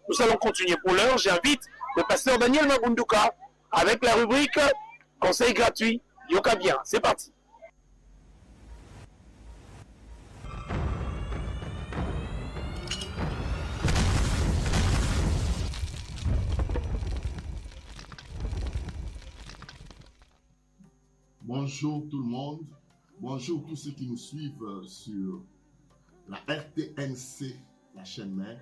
Nous allons continuer pour l'heure. J'invite le pasteur Daniel Magunduka avec la rubrique conseil gratuit Yoka bien. C'est parti. Bonjour tout le monde, bonjour tous ceux qui nous suivent sur la RTNC, la chaîne mère,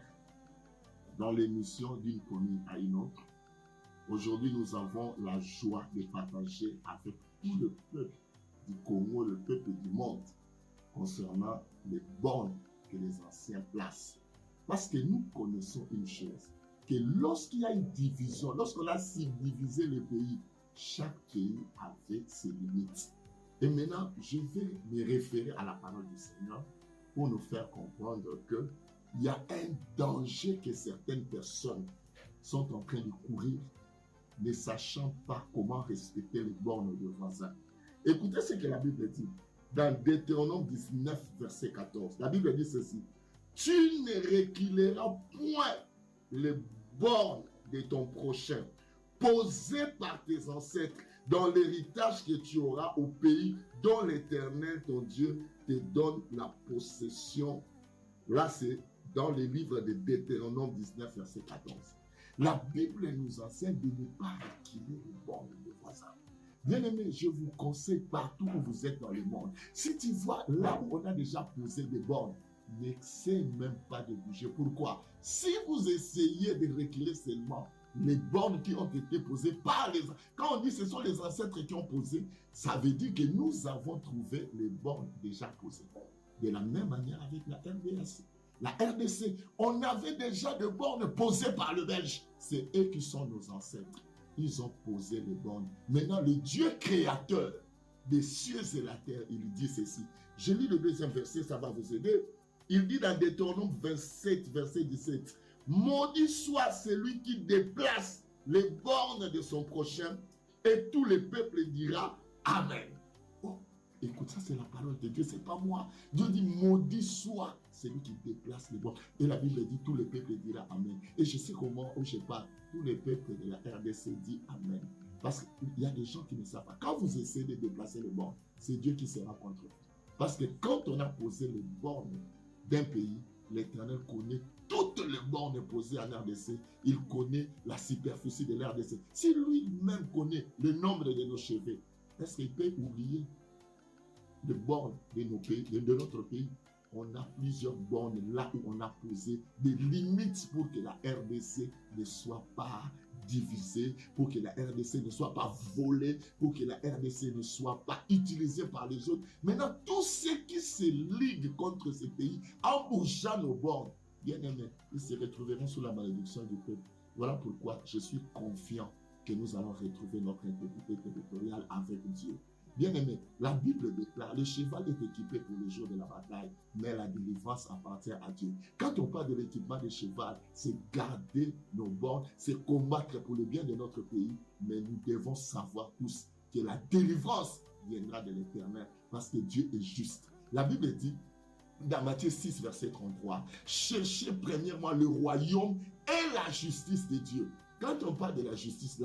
dans l'émission d'une commune à une autre. Aujourd'hui, nous avons la joie de partager avec tout le peuple du Congo, le peuple du monde, concernant les bornes que les anciens placent. Parce que nous connaissons une chose, que lorsqu'il y a une division, lorsqu'on a subdivisé le pays, chaque pays avait ses limites. Et maintenant, je vais me référer à la parole du Seigneur pour nous faire comprendre qu'il y a un danger que certaines personnes sont en train de courir, ne sachant pas comment respecter les bornes de voisins. Écoutez ce que la Bible dit dans Deutéronome 19, verset 14. La Bible dit ceci: tu ne reculeras point les bornes de ton prochain, posé par tes ancêtres, dans l'héritage que tu auras au pays dont l'Éternel, ton Dieu, te donne la possession. Là, c'est dans le livre de Deutéronome 19, verset 14. La Bible nous enseigne de ne pas reculer les bornes de voisins. Bien-aimés, je vous conseille partout où vous êtes dans le monde. Si tu vois là où on a déjà posé des bornes, n'essaie même pas de bouger. Pourquoi? Si vous essayez de reculer seulement les bornes qui ont été posées par les... Quand on dit ce sont les ancêtres qui ont posé, ça veut dire que nous avons trouvé les bornes déjà posées. De la même manière avec la RDC. La RDC, on avait déjà des bornes posées par le Belge. C'est eux qui sont nos ancêtres. Ils ont posé les bornes. Maintenant, le Dieu créateur des cieux et la terre, il dit ceci. Je lis le deuxième verset, ça va vous aider. Il dit dans Deutéronome 27, verset 17, « Maudit soit celui qui déplace les bornes de son prochain, et tout le peuple dira Amen. » Oh, écoute, ça c'est la parole de Dieu, c'est pas moi. Dieu dit, maudit soit celui qui déplace les bornes. Et la Bible dit, tout le peuple dira Amen. Et je sais comment, où je parle, tout le peuple de la RDC dit Amen. Parce qu'il y a des gens qui ne savent pas. Quand vous essayez de déplacer les bornes, c'est Dieu qui sera contre vous. Parce que quand on a posé les bornes d'un pays, l'Éternel connaît toutes les bornes posées en RDC. Il connaît la superficie de l'RDC. Si lui-même connaît le nombre de nos cheveux, est-ce qu'il peut oublier les bornes de nos pays, de notre pays? On a plusieurs bornes là où on a posé des limites pour que la RDC ne soit pas divisée, pour que la RDC ne soit pas volée, pour que la RDC ne soit pas utilisée par les autres. Maintenant, tous ceux qui se liguent contre ces pays, en bougeant nos bornes, bien aimés, ils se retrouveront sous la malédiction du peuple. Voilà pourquoi je suis confiant que nous allons retrouver notre intégrité territoriale avec Dieu. Bien-aimé, la Bible déclare, le cheval est équipé pour le jour de la bataille, mais la délivrance appartient à Dieu. Quand on parle de l'équipement de cheval, c'est garder nos bornes, c'est combattre pour le bien de notre pays, mais nous devons savoir tous que la délivrance viendra de l'Éternel, parce que Dieu est juste. La Bible dit, dans Matthieu 6, verset 33, « Cherchez premièrement le royaume et la justice de Dieu. » Quand on parle de la justice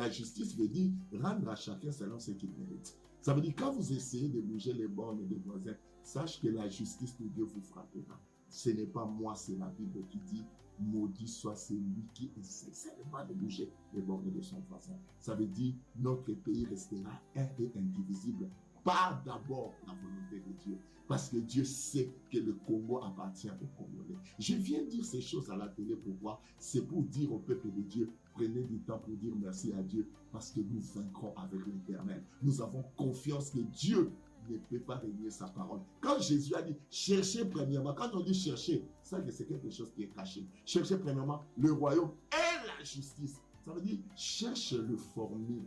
veut dire rendre à chacun selon ce qu'il mérite. Ça veut dire quand vous essayez de bouger les bornes des voisins, sache que la justice de Dieu vous frappera. Ce n'est pas moi, c'est la Bible qui dit maudit soit celui qui essaie seulement de bouger les bornes de son voisin. Ça veut dire notre pays restera un et indivisible par d'abord la volonté de Dieu. Parce que Dieu sait que le Congo appartient aux Congolais. Je viens dire ces choses à la télé, pourquoi? C'est pour dire au peuple de Dieu, prenez du temps pour dire merci à Dieu, parce que nous vaincrons avec l'Éternel. Nous avons confiance que Dieu ne peut pas régner sa parole. Quand Jésus a dit, cherchez premièrement, quand on dit chercher, ça c'est quelque chose qui est caché. Cherchez premièrement le royaume et la justice. Ça veut dire, cherche le formule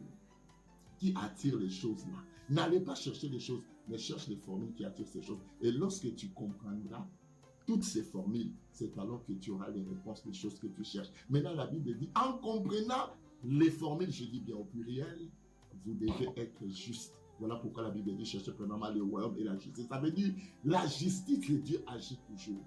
qui attire les choses là. N'allez pas chercher les choses, mais cherche les formules qui attirent ces choses. Et lorsque tu comprendras toutes ces formules, c'est alors que tu auras les réponses des choses que tu cherches. Maintenant, la Bible dit, en comprenant les formules, je dis bien au pluriel, vous devez être juste. Voilà pourquoi la Bible dit, cherchez premièrement le royaume et la justice. Ça veut dire, la justice de Dieu agit toujours.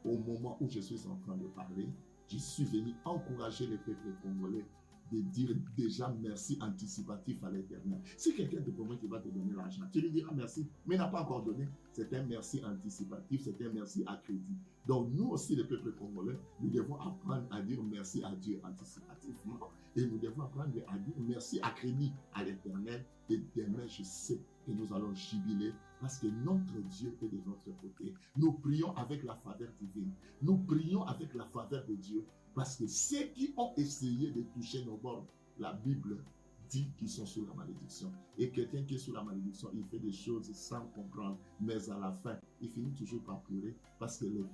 Au moment où je suis en train de parler, Je suis venu encourager les peuples congolais de dire déjà merci anticipatif à l'Éternel. Si quelqu'un te promet qu'il va te donner l'argent, tu lui diras merci, mais il n'a pas encore donné. C'est un merci anticipatif, c'est un merci à crédit. Donc nous aussi, les peuples congolais, nous devons apprendre à dire merci à Dieu anticipativement. Et nous devons apprendre à dire merci à crédit à l'Éternel. Et demain, je sais que nous allons jubiler parce que notre Dieu est de notre côté. Nous prions avec la faveur divine. Nous prions avec la faveur de Dieu. Parce que ceux qui ont essayé de toucher nos bornes, la Bible dit qu'ils sont sous la malédiction. Et quelqu'un qui est sous la malédiction, il fait des choses sans comprendre. Mais à la fin, il finit toujours par pleurer parce que les